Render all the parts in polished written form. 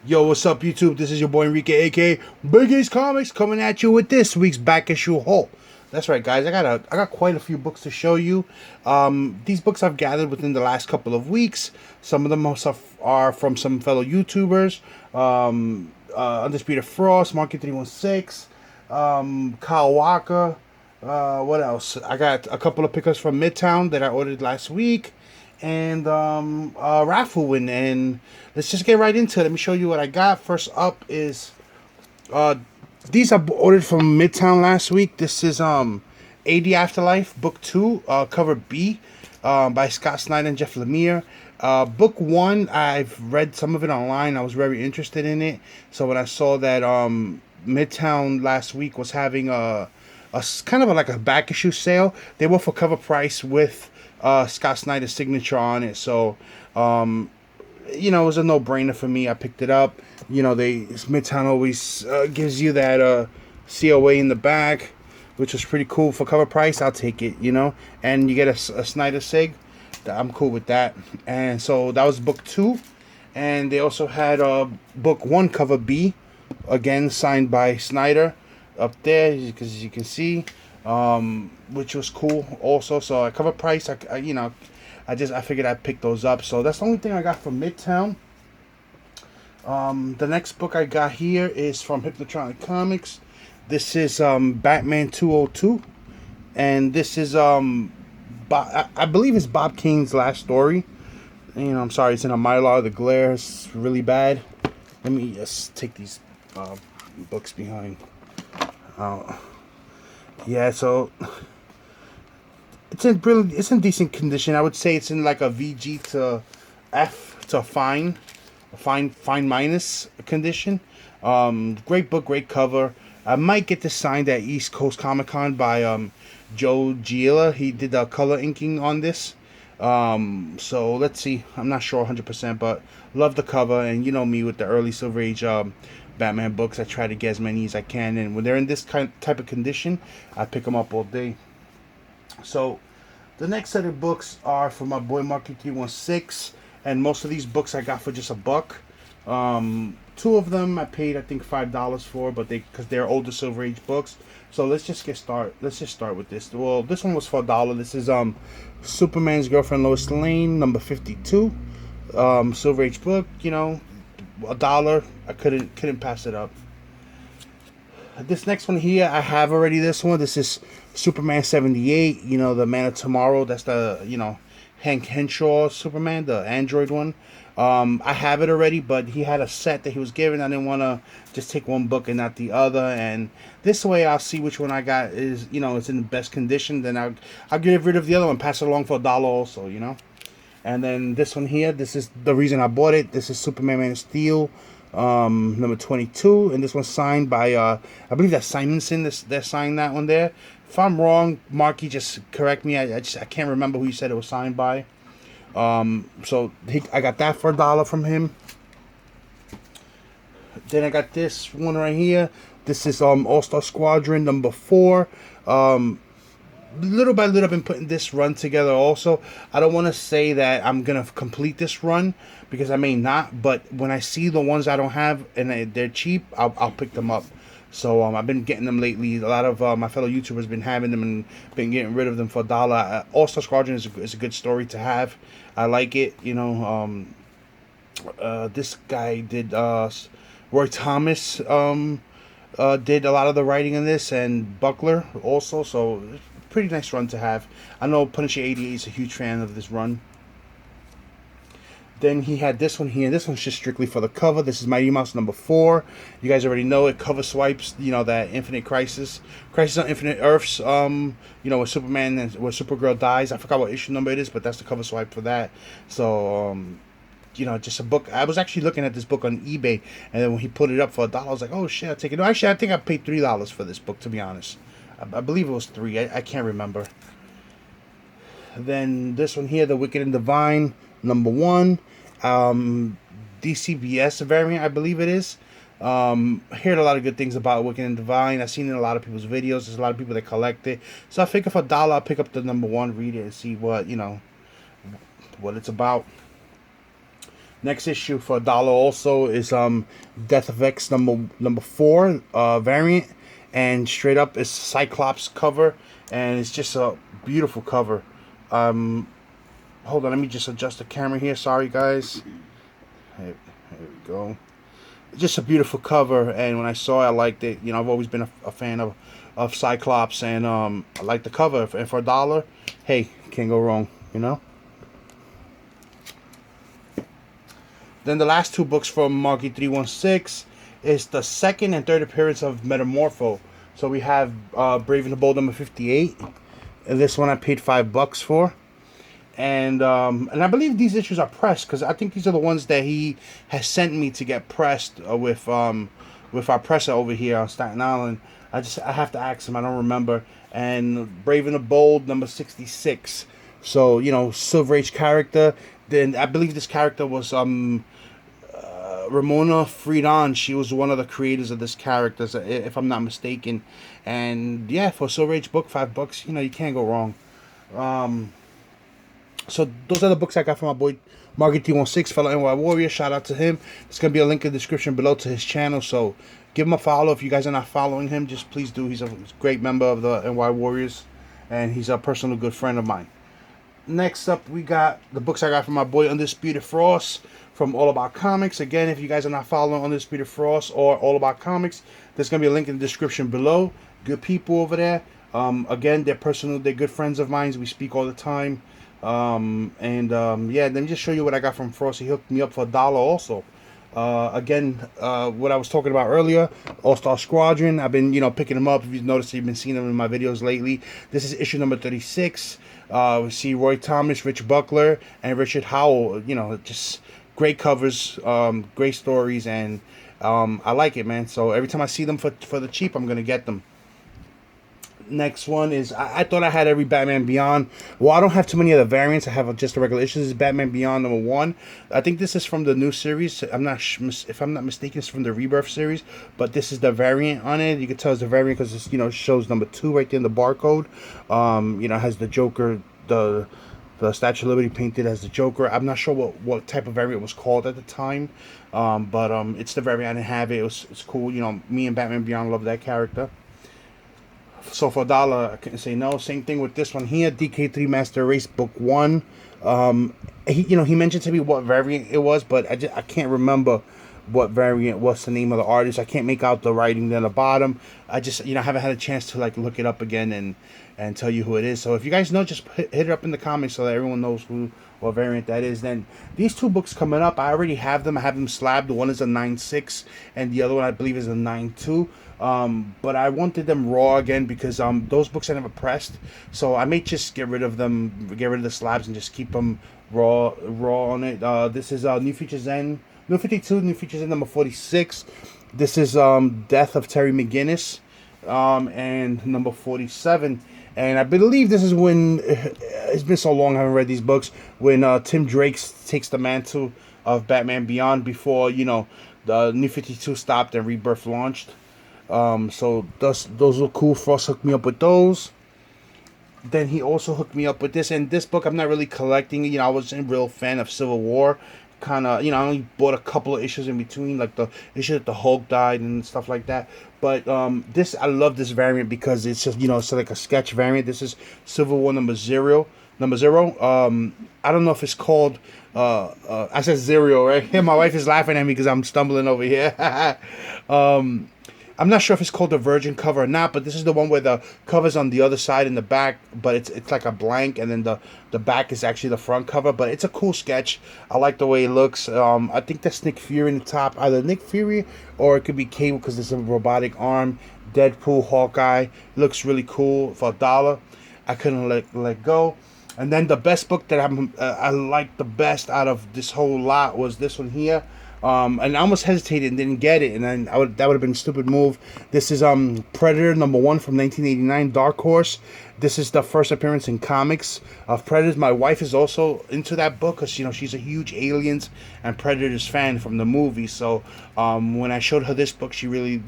Yo, what's up, YouTube? This is your boy Enrique, aka Big Ace Comics, coming at you with this week's back issue haul. That's right, guys. I got quite a few books to show you. These books I've gathered within the last couple of weeks. Some of them also are from some fellow YouTubers. Undisputed Frost, Market 316, Kyle Walker. What else? I got a couple of pickups from Midtown that I ordered last week, and Raffle win. And let's just get right into it. Let me show you what I got. First up is uh, these I ordered from Midtown last week. This is AD Afterlife Book 2, cover B, by Scott Snyder and Jeff Lemire. Book 1, I've read some of it online. I was very interested in it. So when I saw that Midtown last week was having a kind of like a back issue sale, they were for cover price with Scott Snyder's signature on it. So it was a no-brainer for me. I picked it up. Midtown always gives you that COA in the back, which was pretty cool for cover price. I'll take it, and you get a Snyder sig. I'm cool with that. And so that was book 2, and they also had book 1 cover B, again signed by Snyder up there, because as you can see, which was cool also. So at cover price, I figured I'd pick those up. So that's the only thing I got from Midtown. The next book I got here is from Hypnotronic Comics. This is Batman 202, and this is I believe it's Bob Kane's last story. I'm sorry, it's in a Mylar. The glare is really bad. Let me just take these books behind. Yeah, so it's in decent condition. I would say it's in like a VG to F to fine minus condition. Great book, great cover. I might get this signed at East Coast Comic Con by Joe Gila. He did the color inking on this. So let's see. I'm not sure 100%, but love the cover. And you know me with the early Silver Age Batman books. I try to get as many as I can. And when they're in this type of condition, I pick them up all day. So the next set of books are from my boy Marky 316. And most of these books I got for just $1. 2 of them I paid, I think, $5 for, but because they're older Silver Age books. So let's just start with this. Well, this one was for $1. This is Superman's Girlfriend Lois Lane, number 52. Silver Age book, $1. I couldn't pass it up. This next one here, I have already this one. This is Superman 78, the Man of Tomorrow. That's the, Hank Henshaw Superman, the Android one. I have it already, but he had a set that he was giving. I didn't want to just take one book and not the other. And this way, I'll see which one I got is, it's in the best condition. Then I'll get rid of the other one, pass it along for $1 also, And then this one here, this is the reason I bought it. This is Superman Man of Steel, number 22, and this one's signed by I believe that's Simonson. That signed that one there. If I'm wrong, Marky, just correct me. I can't remember who you said it was signed by. I got that for $1 from him. Then I got this one right here. This is All-Star Squadron number 4. Little by little, I've been putting this run together also. I don't want to say that I'm going to complete this run, because I may not. But when I see the ones I don't have and they're cheap, I'll pick them up. So I've been getting them lately. A lot of my fellow YouTubers been having them and been getting rid of them for $1. All-Star Squadron is a good story to have. I like it. This guy did, Roy Thomas did a lot of the writing in this, and Buckler also. So pretty nice run to have. I know Punisher 88 is a huge fan of this run. Then he had this one here. This one's just strictly for the cover. This is Mighty Mouse number 4. You guys already know it. Cover swipes, that Infinite Crisis on Infinite Earths, where Superman and where Supergirl dies. I forgot what issue number it is, but that's the cover swipe for that. So, just a book. I was actually looking at this book on eBay, and then when he put it up for $1, I was like, oh shit, I'll take it. No, actually, I think I paid $3 for this book, to be honest. I believe it was 3. I can't remember. Then this one here, The Wicked and Divine, number 1. DCBS variant, I believe it is. I heard a lot of good things about Wicked and Divine. I've seen it in a lot of people's videos. There's a lot of people that collect it. So I figure for $1, I'll pick up the number 1, read it, and see what, what it's about. Next issue for $1 also is Death of X number 4 variant, and straight up it's Cyclops cover, and it's just a beautiful cover. Hold on, let me just adjust the camera here. Sorry guys. Here we go. Just a beautiful cover, and when I saw it, I liked it. You know, I've always been a fan of Cyclops, and I like the cover. And for $1, hey, can't go wrong, you know. Then the last two books from Marky 316 is the second and third appearance of Metamorpho. So we have Brave and the Bold number 58, and this one I paid $5 for. And I believe these issues are pressed, because I think these are the ones that he has sent me to get pressed with our presser over here on Staten Island. I have to ask him. I don't remember. And Brave and the Bold number 66. So, you know, Silver Age character. Then I believe this character was Ramona Friedon. She was one of the creators of this character, if I'm not mistaken. And yeah, for a Silver Age book, $5. You know, you can't go wrong. So those are the books I got from my boy Marky 316, fellow NY Warrior. Shout out to him. There's gonna be a link in the description below to his channel. So give him a follow if you guys are not following him. Just please do. He's a great member of the NY Warriors, and he's a personal good friend of mine. Next up, we got the books I got from my boy Undisputed Frost from All About Comics. Again, if you guys are not following Undisputed Frost or All About Comics, there's going to be a link in the description below. Good people over there. Again, they're good friends of mine. We speak all the time. Yeah, let me just show you what I got from Frost. He hooked me up for $1 also. Again, what I was talking about earlier, All-Star Squadron. I've been, picking them up. If you've noticed, you've been seeing them in my videos lately. This is issue number 36. We see Roy Thomas, Rich Buckler, and Richard Howell. Just great covers, great stories, and I like it, man. So every time I see them for the cheap, I'm gonna get them. Next one is, I thought I had every Batman Beyond. Well, I don't have too many of the variants. I have just the regular issues. This is Batman Beyond number 1. I think this is from the new series. If I'm not mistaken, it's from the Rebirth series. But this is the variant on it. You can tell it's the variant because it's, it shows number 2 right there in the barcode. It has the Joker, the Statue of Liberty painted as the Joker. I'm not sure what type of variant it was called at the time. But it's the variant. I didn't have it. It's cool. Me and Batman Beyond love that character. So for $1, I couldn't say no. Same thing with this one here, DK3 Master Race Book 1. He mentioned to me what variant it was, but I can't remember what variant, what's the name of the artist. I can't make out the writing down the bottom. I just, haven't had a chance to look it up again and tell you who it is. So if you guys know, just hit it up in the comments so that everyone knows what variant that is. Then these two books coming up, I already have them. I have them slabbed. The one is a 9.6 and the other one I believe is a 9.2. But I wanted them raw again because those books I never pressed, so I may just get rid of them, get rid of the slabs, and just keep them raw on it. This is New Futures End, New 52, New Futures End number 46. This is Death of Terry McGinnis, and number 47. And I believe this is when, it's been so long I haven't read these books, when Tim Drake takes the mantle of Batman Beyond before the New 52 stopped and Rebirth launched. So those were cool. Frost hooked me up with those. Then he also hooked me up with this. And this book I'm not really collecting. I wasn't a real fan of Civil War. Kind of, I only bought a couple of issues in between, like the issue that the Hulk died and stuff like that. But I love this variant because it's just, it's like a sketch variant. This is Civil War number 0. I don't know if it's called, I said 0, right? Here, my wife is laughing at me because I'm stumbling over here. I'm not sure if it's called the Virgin cover or not, but this is the one where the cover's on the other side in the back, but it's like a blank, and then the back is actually the front cover. But it's a cool sketch. I like the way it looks. I think that's Nick Fury in the top, either Nick Fury or it could be Cable because it's a robotic arm. Deadpool, Hawkeye. It looks really cool for $1. I couldn't let go. And then the best book that I liked the best out of this whole lot was this one here. And I almost hesitated and didn't get it, and then that would have been a stupid move. This is Predator number 1 from 1989, Dark Horse. This is the first appearance in comics of Predators. My wife is also into that book because she's a huge Aliens and Predators fan from the movie. So when I showed her this book, she really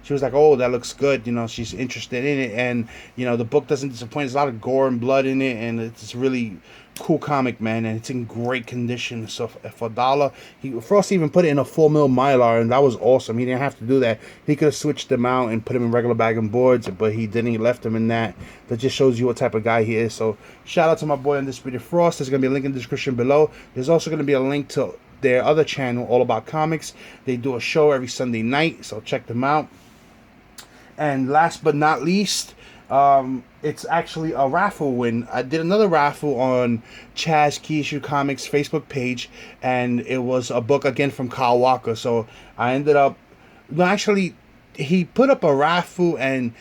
she was like, "Oh, that looks good." She's interested in it, and the book doesn't disappoint. There's a lot of gore and blood in it, and it's really cool comic, man, and it's in great condition. So for $1, Frost even put it in a 4mm Mylar, and that was awesome. He didn't have to do that. He could have switched them out and put them in regular bag and boards, but he didn't. He left them in that. That just shows you what type of guy he is. So shout out to my boy Undisputed Frost. There's gonna be a link in the description below. There's also gonna be a link to their other channel, All About Comics. They do a show every Sunday night, so check them out. And last but not least, it's actually a raffle win. I did another raffle on Chaz Key Issue Comics Facebook page, and it was a book again from Kyle Walker. So I ended up, no, actually, he put up a raffle, and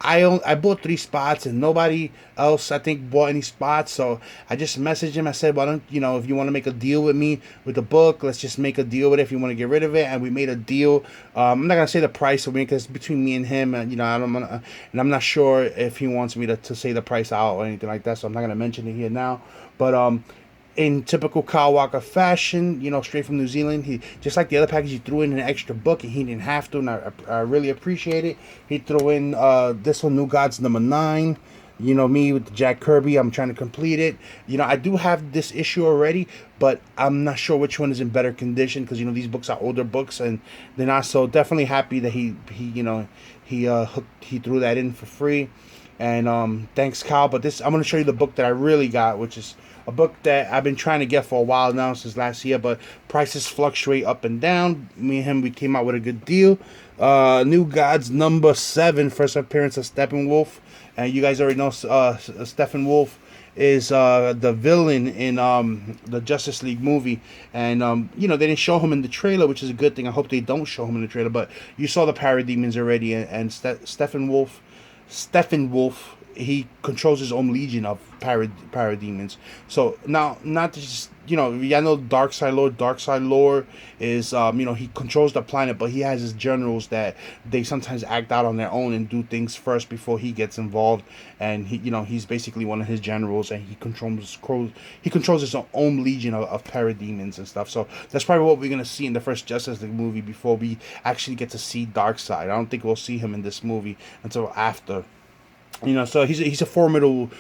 I bought 3 spots, and nobody else I think bought any spots. So I just messaged him. I said, why don't if you want to make a deal with me with the book, let's just make a deal with it if you want to get rid of it. And we made a deal. I'm not gonna say the price of it because it's between me and him, and I don't wanna, and I'm not sure if he wants me to say the price out or anything like that. So I'm not gonna mention it here now. But in typical Kyle Walker fashion, straight from New Zealand, he, just like the other package, he threw in an extra book, and he didn't have to, and I really appreciate it. He threw in this one, New Gods #9. Me with Jack Kirby, I'm trying to complete it. I do have this issue already, but I'm not sure which one is in better condition because these books are older books and they're not. So definitely happy that he threw that in for free. And thanks, Kyle. But I'm going to show you the book that I really got, which is a book that I've been trying to get for a while now, since last year, but prices fluctuate up and down. Me and him, we came out with a good deal. New Gods #7, first appearance of Steppenwolf. And you guys already know Steppenwolf is the villain in the Justice League movie. And, they didn't show him in the trailer, which is a good thing. I hope they don't show him in the trailer. But you saw the Parademons already, and Steppenwolf, he controls his own legion of parademons. So now, not just y'all know Darkseid Lord is he controls the planet, but he has his generals that they sometimes act out on their own and do things first before he gets involved. And he's basically one of his generals, and he controls his own legion of parademons and stuff. So that's probably what we're gonna see in the first Justice League movie before we actually get to see Darkseid. I don't think we'll see him in this movie until after. So he's a formidable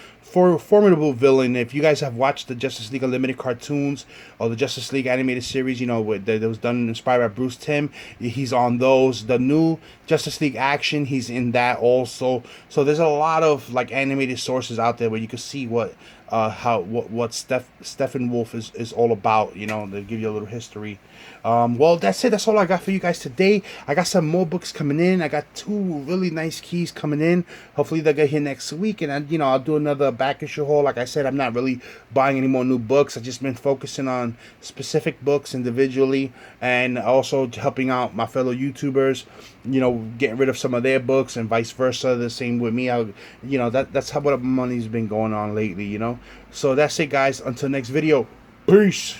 villain. If you guys have watched the Justice League Unlimited cartoons or the Justice League animated series, that was done inspired by Bruce Timm, he's on those. The new Justice League action, he's in that also. So there's a lot of animated sources out there where you can see what Steppenwolf is all about. They give you a little history. Well, that's it. That's all I got for you guys today. I got some more books coming in. I got 2 really nice keys coming in. Hopefully they'll get here next week, and I'll do another back issue haul. Like I said, I'm not really buying any more new books. I've just been focusing on specific books individually, and also helping out my fellow YouTubers. Getting rid of some of their books, and vice versa. The same with me. That's how what money's been going on lately. So that's it, guys. Until next video. Peace.